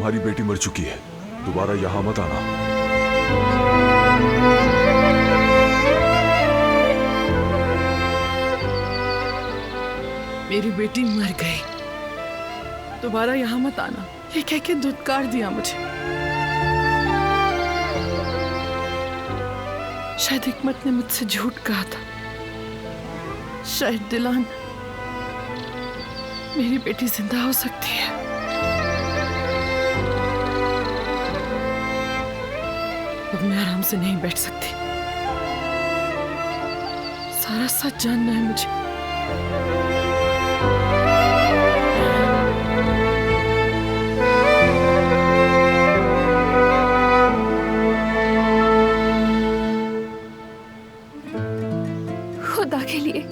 तुम्हारी बेटी मर चुकी है, दोबारा यहाँ मत आना। मेरी बेटी मर गई, दोबारा यहाँ मत आना, ये कह के धुतकार दिया मुझे। शायद हिकमत ने मुझसे झूठ कहा था, शायद दिलान मेरी बेटी जिंदा हो सकती है। अब मैं आराम से नहीं बैठ सकती, सारा सच जानना है मुझे। खुदा के लिए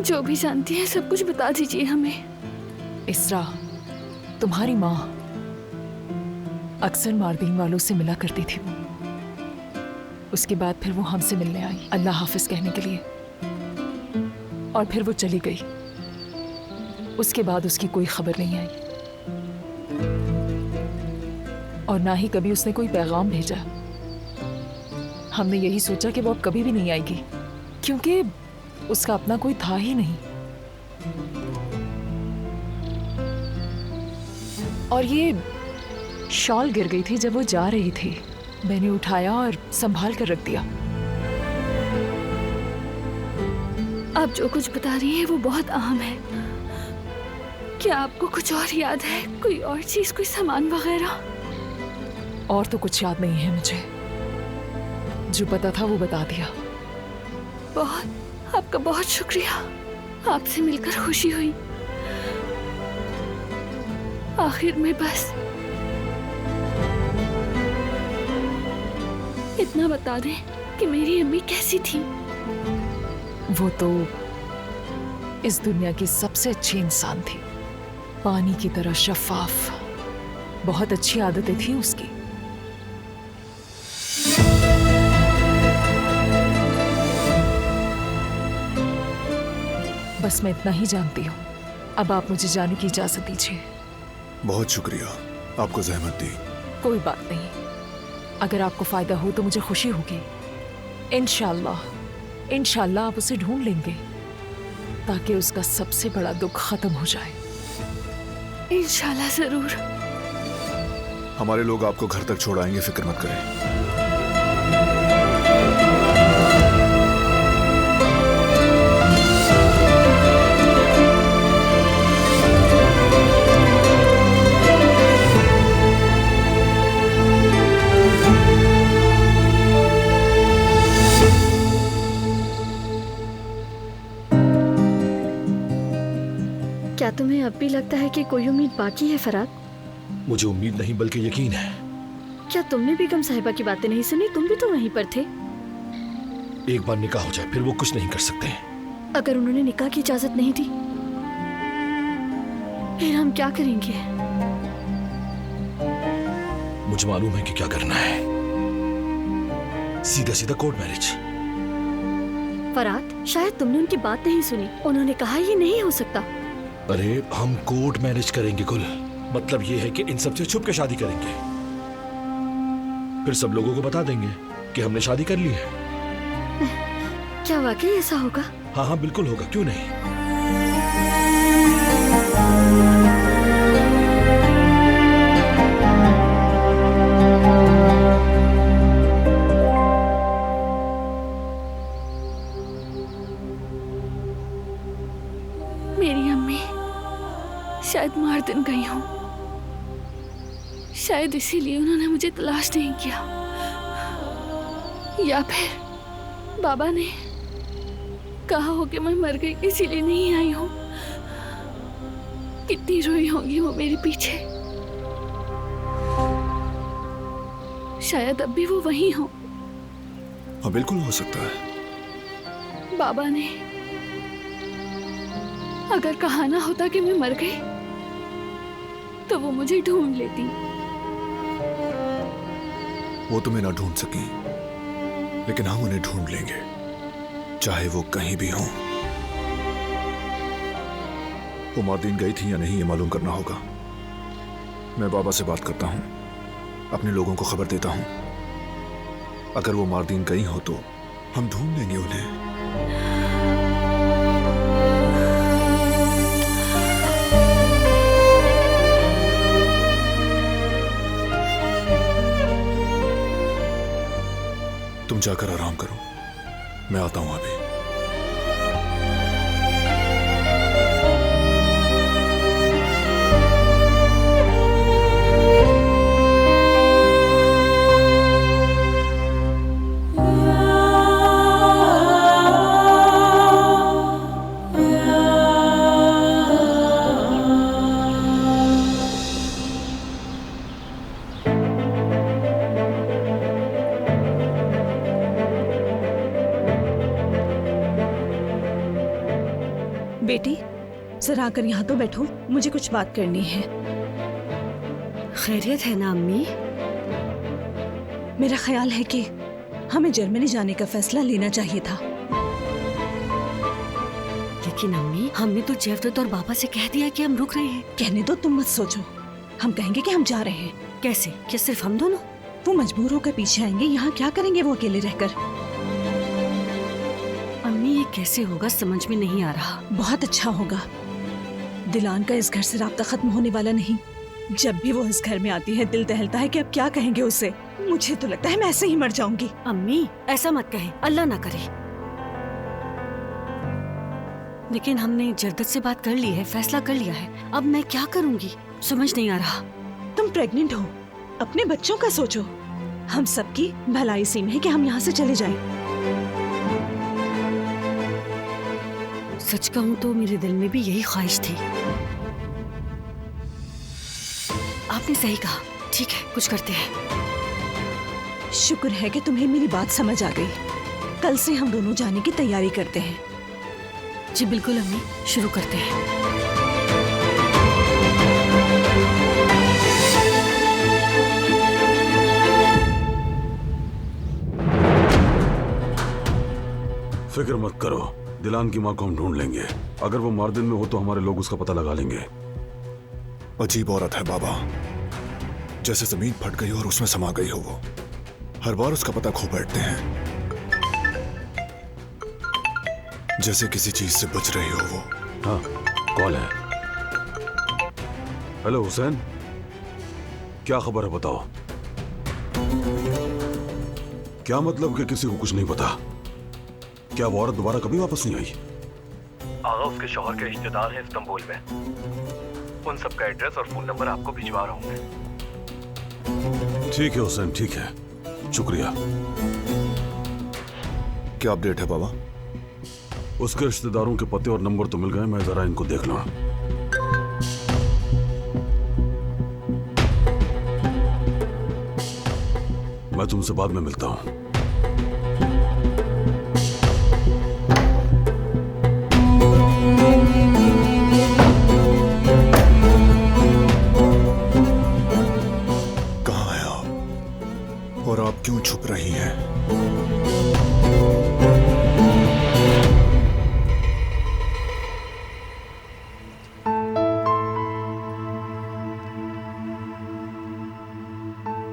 जो भी जानती है सब कुछ बता दीजिए हमें। इसरा, तुम्हारी माँ अक्सर मारदीन वालों से मिला करती थी। उसके बाद फिर वो हमसे मिलने आई अल्लाह हाफिज कहने के लिए, और फिर वो चली गई। उसके बाद उसकी कोई खबर नहीं आई और ना ही कभी उसने कोई पैगाम भेजा। हमने यही सोचा कि वो अब कभी भी नहीं आएगी, क्योंकि उसका अपना कोई था ही नहीं। और ये शॉल गिर गई थी जब वो जा रही थी, मैंने उठाया और संभाल कर रख दिया। आप जो कुछ बता रही हैं वो बहुत अहम है। क्या आपको कुछ और याद है, कोई और चीज, कोई सामान वगैरह? और तो कुछ याद नहीं है मुझे, जो पता था वो बता दिया। आपका बहुत शुक्रिया, आपसे मिलकर खुशी हुई। आखिर में बस इतना बता दें कि मेरी अम्मी कैसी थी। वो तो इस दुनिया की सबसे अच्छी इंसान थी, पानी की तरह शफाफ। बहुत अच्छी आदतें थी उसकी। बस मैं इतना ही जानती हूँ। अब आप मुझे जाने की इजाजत दीजिए। बहुत शुक्रिया, आपको जहमत दी। कोई बात नहीं, अगर आपको फायदा हो तो मुझे खुशी होगी। इंशाल्लाह आप उसे ढूंढ लेंगे ताकि उसका सबसे बड़ा दुख खत्म हो जाए। इंशाल्लाह जरूर। हमारे लोग आपको घर तक छोड़ आएंगे, फिक्र मत करें। क्या तुम्हें अब भी लगता है कि कोई उम्मीद बाकी है फराद? मुझे उम्मीद नहीं बल्कि यकीन है। क्या तुमने बेगम साहिबा की बातें नहीं सुनी? तुम भी तो वहीं पर थे। एक बार निकाह हो जाए फिर वो कुछ नहीं कर सकते। अगर उन्होंने निकाह की इजाजत नहीं दी फिर हम क्या करेंगे? मुझे मालूम है कि क्या करना है। सीधा सीधा कोर्ट मैरिज। फराद, शायद तुमने उनकी बात नहीं सुनी। उन्होंने कहा ये नहीं हो सकता। अरे हम कोर्ट मैरिज करेंगे कुल, मतलब ये है कि इन सबसे छुप के शादी करेंगे। फिर सब लोगों को बता देंगे कि हमने शादी कर ली है। क्या वाकई ऐसा होगा? हाँ हाँ बिल्कुल होगा, क्यों नहीं। मेरी अम्मी शायद मार दिन गई हूँ। शायद इसीलिए उन्होंने मुझे तलाश नहीं किया, या फिर बाबा ने कहा हो कि मैं मर गई इसीलिए नहीं आई हूँ। कितनी रोई होंगी वो मेरे पीछे। शायद अब भी वो वहीं हो। हाँ बिल्कुल हो सकता है। बाबा ने अगर कहा ना होता कि मैं मर गई तो वो मुझे ढूंढ लेती। वो तुम्हें ना ढूंढ सकी, लेकिन हम उन्हें ढूंढ लेंगे, चाहे वो कहीं भी हों। वो मारदीन गई थी या नहीं ये मालूम करना होगा। मैं बाबा से बात करता हूँ, अपने लोगों को खबर देता हूँ। अगर वो मार्दीन कहीं हो तो हम ढूंढ लेंगे उन्हें। तुम जाकर आराम करो, मैं आता हूं अभी। बेटी, जरा आकर यहाँ तो बैठो, मुझे कुछ बात करनी है। खैरियत है ना अम्मी? मेरा ख्याल है कि हमें जर्मनी जाने का फैसला लेना चाहिए था। लेकिन अम्मी, हमने तो जयवदत्त और बाबा से कह दिया कि हम रुक रहे हैं। कहने दो, तुम मत सोचो। हम कहेंगे कि हम जा रहे हैं। कैसे? क्या सिर्फ हम दोनों? वो मजबूर होकर पीछे आएंगे। यहाँ क्या करेंगे वो अकेले रहकर? अम्मी, ये कैसे होगा समझ में नहीं आ रहा। बहुत अच्छा होगा। दिलान का इस घर से राब्ता खत्म होने वाला नहीं। जब भी वो इस घर में आती है दिल दहलता है कि अब क्या कहेंगे उसे। मुझे तो लगता है मैं ऐसे ही मर जाऊंगी। अम्मी, ऐसा मत कहे, अल्लाह ना करे। लेकिन हमने जयवदत्त से बात कर ली है, फैसला कर लिया है। अब मैं क्या करूंगी समझ नहीं आ रहा। तुम प्रेग्नेंट हो, अपने बच्चों का सोचो। हम सबकी भलाई इसी में है कि हम यहाँ से चले जाएं। सच कहूँ तो मेरे दिल में भी यही ख्वाहिश थी। आपने सही कहा। ठीक है, कुछ करते हैं। शुक्र है कि तुम्हें मेरी बात समझ आ गई। कल से हम दोनों जाने की तैयारी करते हैं। जी बिल्कुल अम्मी, शुरू करते हैं। फिक्र मत करो, दिलान की माँ को हम ढूंढ लेंगे। अगर वो मार्दिन में हो तो हमारे लोग उसका पता लगा लेंगे। अजीब औरत है बाबा, जैसे जमीन फट गई और उसमें समा गई हो वो। हर बार उसका पता खो बैठते हैं, जैसे किसी चीज से बच रही हो वो। हाँ, कॉल है। हेलो हुसैन, क्या खबर है बताओ। क्या मतलब कि किसी को कुछ नहीं पता? क्या वो औरत दोबारा कभी वापस नहीं आई? आगा उसके शौहर के रिश्तेदार हैं इस्तांबुल में। उन सब का एड्रेस और फोन नंबर आपको भिजवा रहा हूं मैं। ठीक है हुसैन, ठीक है, शुक्रिया। क्या अपडेट है बाबा? उसके रिश्तेदारों के पते और नंबर तो मिल गए, मैं जरा इनको देख लूं। मैं तुमसे बाद में मिलता हूं। कहाँ हैं आप? और आप क्यों छुप रही हैं?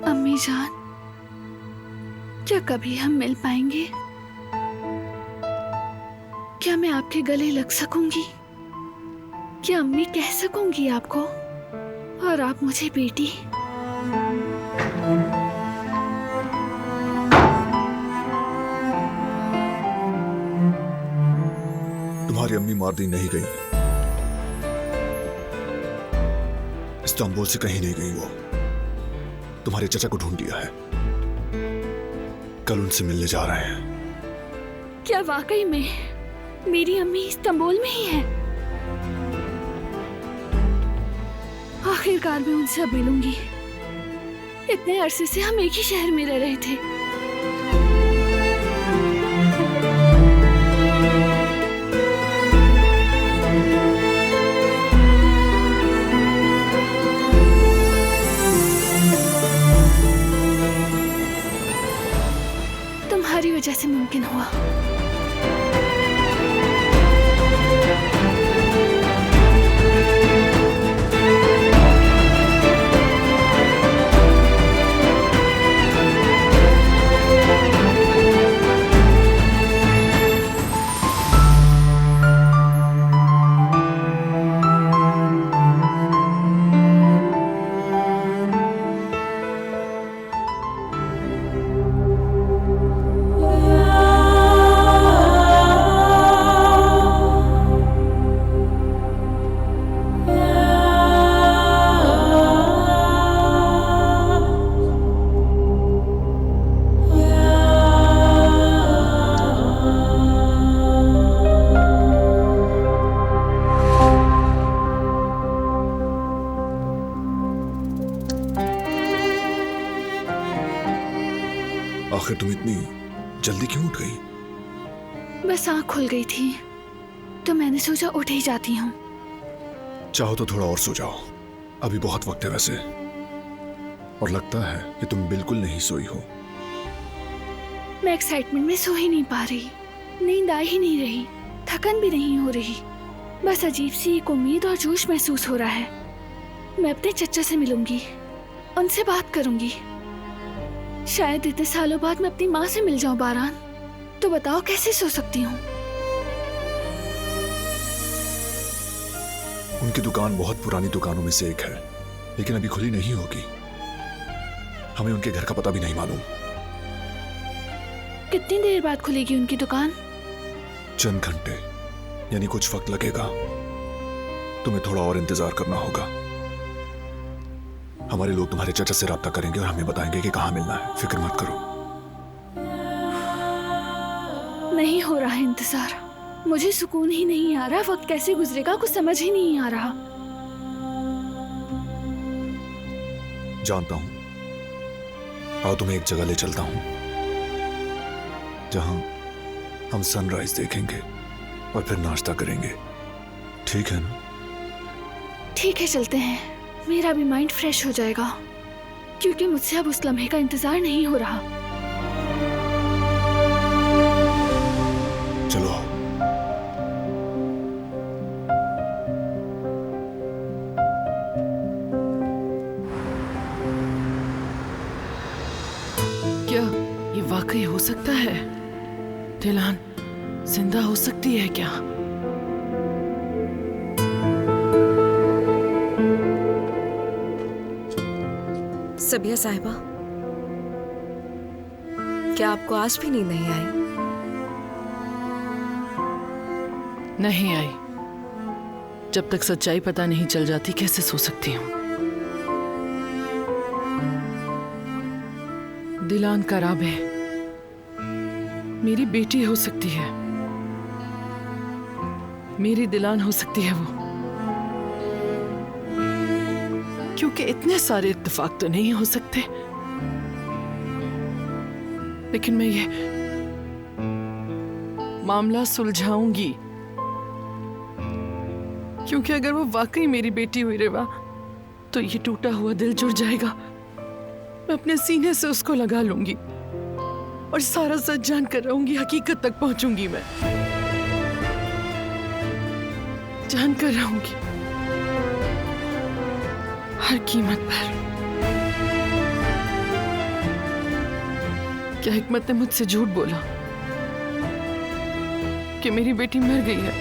अम्मी जान, क्या कभी हम मिल पाएंगे? क्या मैं आपके गले लग सकूंगी? क्या अम्मी कह सकूंगी आपको और आप मुझे बेटी? तुम्हारी अम्मी मार्दीन नहीं गई, इस्तांबुल से कहीं नहीं गई वो। तुम्हारे चचा को ढूंढ लिया है, कल उनसे मिलने जा रहे हैं। क्या वाकई में मेरी अम्मी इस्तांबुल में ही है? आखिरकार मैं उनसे अब मिलूंगी। इतने अरसे से हम एक ही शहर में रह रहे थे। तुम्हारी वजह से मुमकिन हुआ। आखिर तुम इतनी जल्दी क्यों उठ गई? बस आँख खुल गई थी तो मैंने सोचा उठ ही जाती हूँ। चाहो तो थोड़ा और सो जाओ, अभी बहुत वक्त है वैसे। और लगता है कि तुम बिल्कुल नहीं सोई हो। मैं एक्साइटमेंट में सो ही नहीं पा रही, नींद आ ही नहीं रही, थकन भी नहीं हो रही, बस अजीब सी एक उम्मीद और जोश महसूस हो रहा है। मैं अपने चचा से मिलूंगी, उनसे बात करूंगी। शायद इतने सालों बाद मैं अपनी माँ से मिल जाऊं बारान। तो बताओ कैसे सो सकती हूँ? उनकी दुकान बहुत पुरानी दुकानों में से एक है, लेकिन अभी खुली नहीं होगी। हमें उनके घर का पता भी नहीं मालूम। कितनी देर बाद खुलेगी उनकी दुकान? चंद घंटे, यानी कुछ वक्त लगेगा। तुम्हें थोड़ा और इंतजार करना होगा। हमारे लोग तुम्हारे चचा से राब्ता करेंगे और हमें बताएंगे कि कहाँ मिलना है। फिक्र मत करो। नहीं हो रहा है इंतजार, मुझे सुकून ही नहीं आ रहा। वक्त कैसे गुजरेगा कुछ समझ ही नहीं आ रहा। जानता हूं, आओ तुम्हें एक जगह ले चलता हूं जहां हम सनराइज देखेंगे और फिर नाश्ता करेंगे। ठीक है ना? ठीक है, चलते हैं। मेरा भी माइंड फ्रेश हो जाएगा, क्योंकि मुझसे अब उस लम्हे का इंतजार नहीं हो रहा। चलो आओ। क्या ये वाकई हो सकता है? दिलान जिंदा हो सकती है क्या? सबिया साहिबा, क्या आपको आज भी नींद नहीं आई? नहीं आई। जब तक सच्चाई पता नहीं चल जाती कैसे सो सकती हूँ? दिलान का राबे मेरी बेटी हो सकती है, मेरी दिलान हो सकती है वो। क्योंकि इतने सारे इत्तेफाक तो नहीं हो सकते, लेकिन मैं ये मामला सुलझाऊंगी। क्योंकि अगर वो वाकई मेरी बेटी हुई रेवा, तो ये टूटा हुआ दिल जुड़ जाएगा। मैं अपने सीने से उसको लगा लूंगी और सारा सच जान कर रहूंगी। हकीकत तक पहुंचूंगी, मैं जान कर रहूंगी हर कीमत पर। क्या हिकमत ने मुझसे झूठ बोला कि मेरी बेटी मर गई है?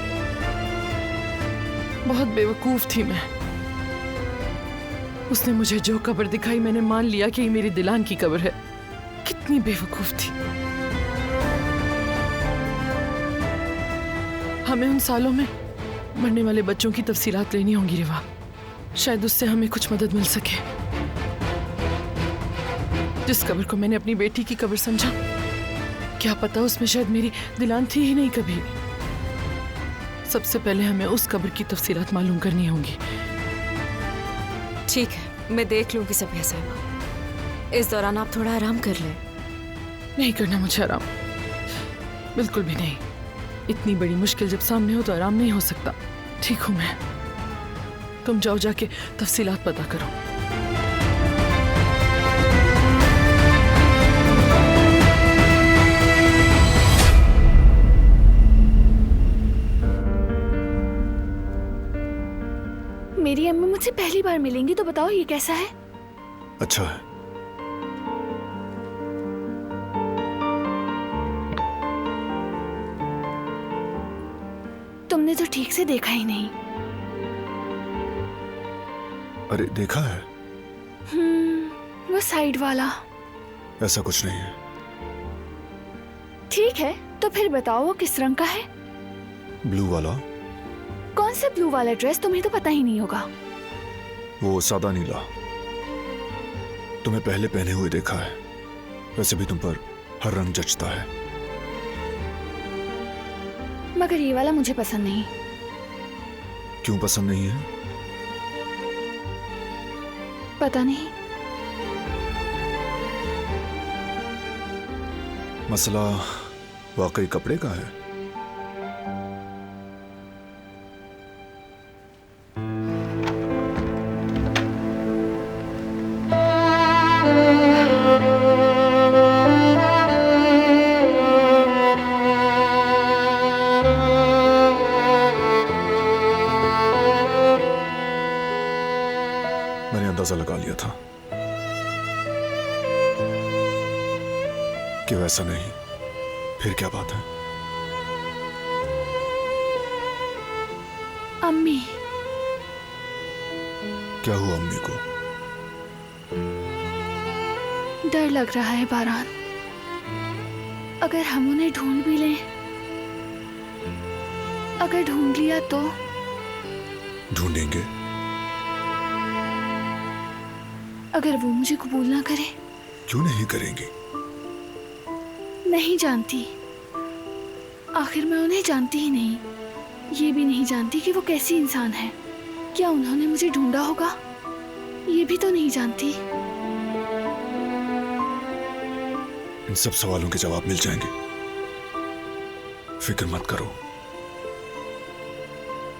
बहुत बेवकूफ थी मैं। उसने मुझे जो कब्र दिखाई, मैंने मान लिया कि ये मेरी दिलान की कब्र है। कितनी बेवकूफ थी। हमें उन सालों में मरने वाले बच्चों की तफसीलात लेनी होंगी रिवा। शायद उससे हमें कुछ मदद मिल सके। जिस कब्र को मैंने अपनी बेटी की कब्र समझा, क्या पता उसमें शायद मेरी दिलान थी ही नहीं कभी। सबसे पहले हमें उस कब्र की तफसीलात मालूम करनी होंगी। ठीक है, मैं देख लूंगी सबिया साहिबा। इस दौरान आप थोड़ा आराम कर लें। नहीं करना मुझे आराम, बिल्कुल भी नहीं। इतनी बड़ी मुश्किल जब सामने हो तो आराम नहीं हो सकता। ठीक हूं मैं, तुम जाओ जाके तफसीलात पता करो। मेरी अम्मा मुझसे पहली बार मिलेंगी, तो बताओ ये कैसा है? अच्छा है। तुमने तो ठीक से देखा ही नहीं। अरे देखा है, वो साइड वाला। ऐसा कुछ नहीं है। ठीक है, तो फिर बताओ वो किस रंग का है? ब्लू वाला। कौन से ब्लू वाला ड्रेस? तुम्हें तो पता ही नहीं होगा। वो सादा नीला। तुम्हें पहले पहने हुए देखा है। वैसे भी तुम पर हर रंग जचता है। मगर ये वाला मुझे पसंद नहीं। क्यों पसंद नहीं है? पता नहीं। मसला वाकई कपड़े का है। मैंने अंदाजा लगा लिया था कि वैसा नहीं। फिर क्या बात है? अम्मी। क्या हुआ अम्मी को? डर लग रहा है बारान। अगर हम उन्हें ढूंढ भी लें, अगर ढूंढ लिया तो? ढूंढेंगे। अगर वो मुझे कबूल ना करे? क्यों नहीं करेंगी? नहीं जानती। आखिर मैं उन्हें जानती ही नहीं। ये भी नहीं जानती कि वो कैसी इंसान है। क्या उन्होंने मुझे ढूंढा होगा? ये भी तो नहीं जानती। इन सब सवालों के जवाब मिल जाएंगे, फिक्र मत करो।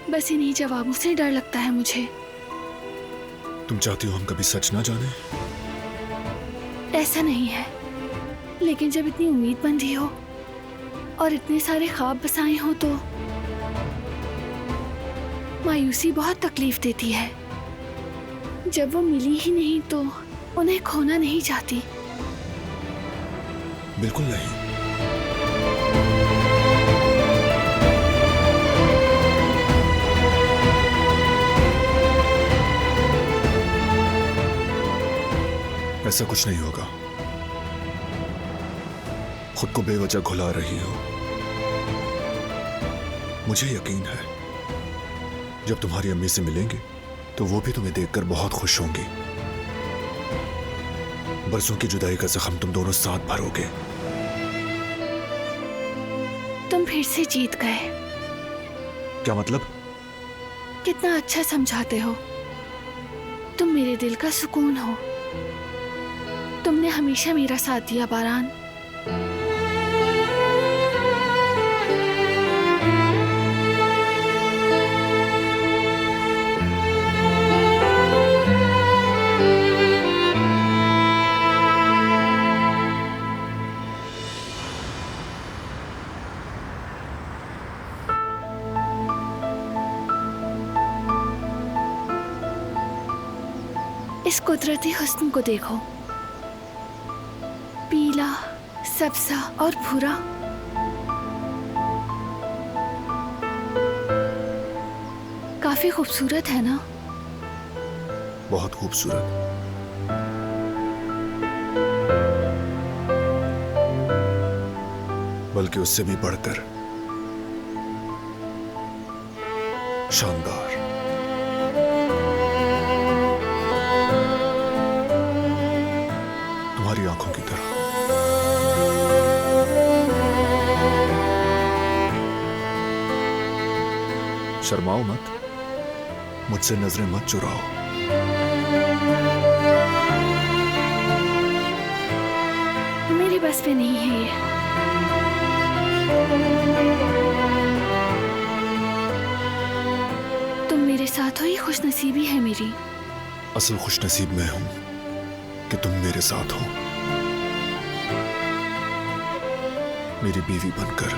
बस इन्हीं जवाबों से डर लगता है मुझे। तुम चाहती हो हम कभी सच ना जाने? ऐसा नहीं है, लेकिन जब इतनी उम्मीद बंधी हो और इतने सारे ख्वाब बसाए हो तो मायूसी बहुत तकलीफ देती है। जब वो मिली ही नहीं तो उन्हें खोना नहीं चाहती। बिल्कुल नहीं। ऐसा कुछ नहीं होगा। खुद को बेवजह घुला रही हो। मुझे यकीन है जब तुम्हारी अम्मी से मिलेंगे तो वो भी तुम्हें देखकर बहुत खुश होंगी। बरसों की जुदाई का जख्म तुम दोनों साथ भरोगे। तुम फिर से जीत गए। क्या मतलब? कितना अच्छा समझाते हो। तुम मेरे दिल का सुकून हो। तुमने हमेशा मेरा साथ दिया बारान। इस कुदरती हुस्न को देखो, पीला, सब्जा और भूरा। काफी खूबसूरत है ना? बहुत खूबसूरत। बल्कि उससे भी बढ़कर शानदार। तुम्हारी आंखों की तरह। शर्माओ मत, मुझसे नजरें मत चुराओ। मेरी बस पे नहीं है ये। तुम मेरे साथ हो, ये खुशनसीबी है मेरी। असल खुशनसीब मैं हूं कि तुम मेरे साथ हो, मेरी बीवी बनकर।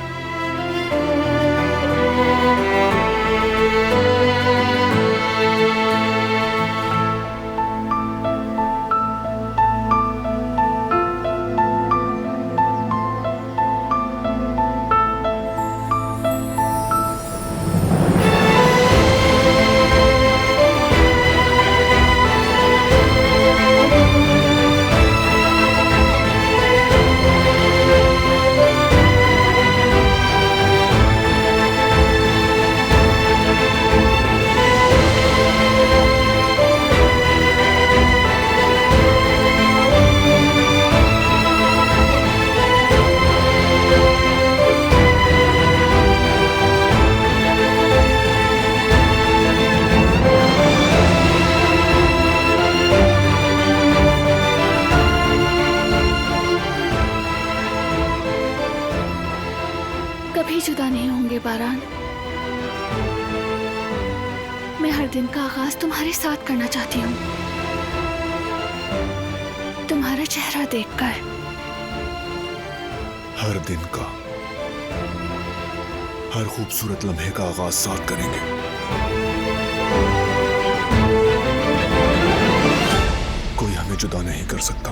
दिन का आगाज तुम्हारे साथ करना चाहती हूँ, तुम्हारा चेहरा देखकर। हर दिन का, हर खूबसूरत लम्हे का आगाज साथ करेंगे। कोई हमें जुदा नहीं कर सकता।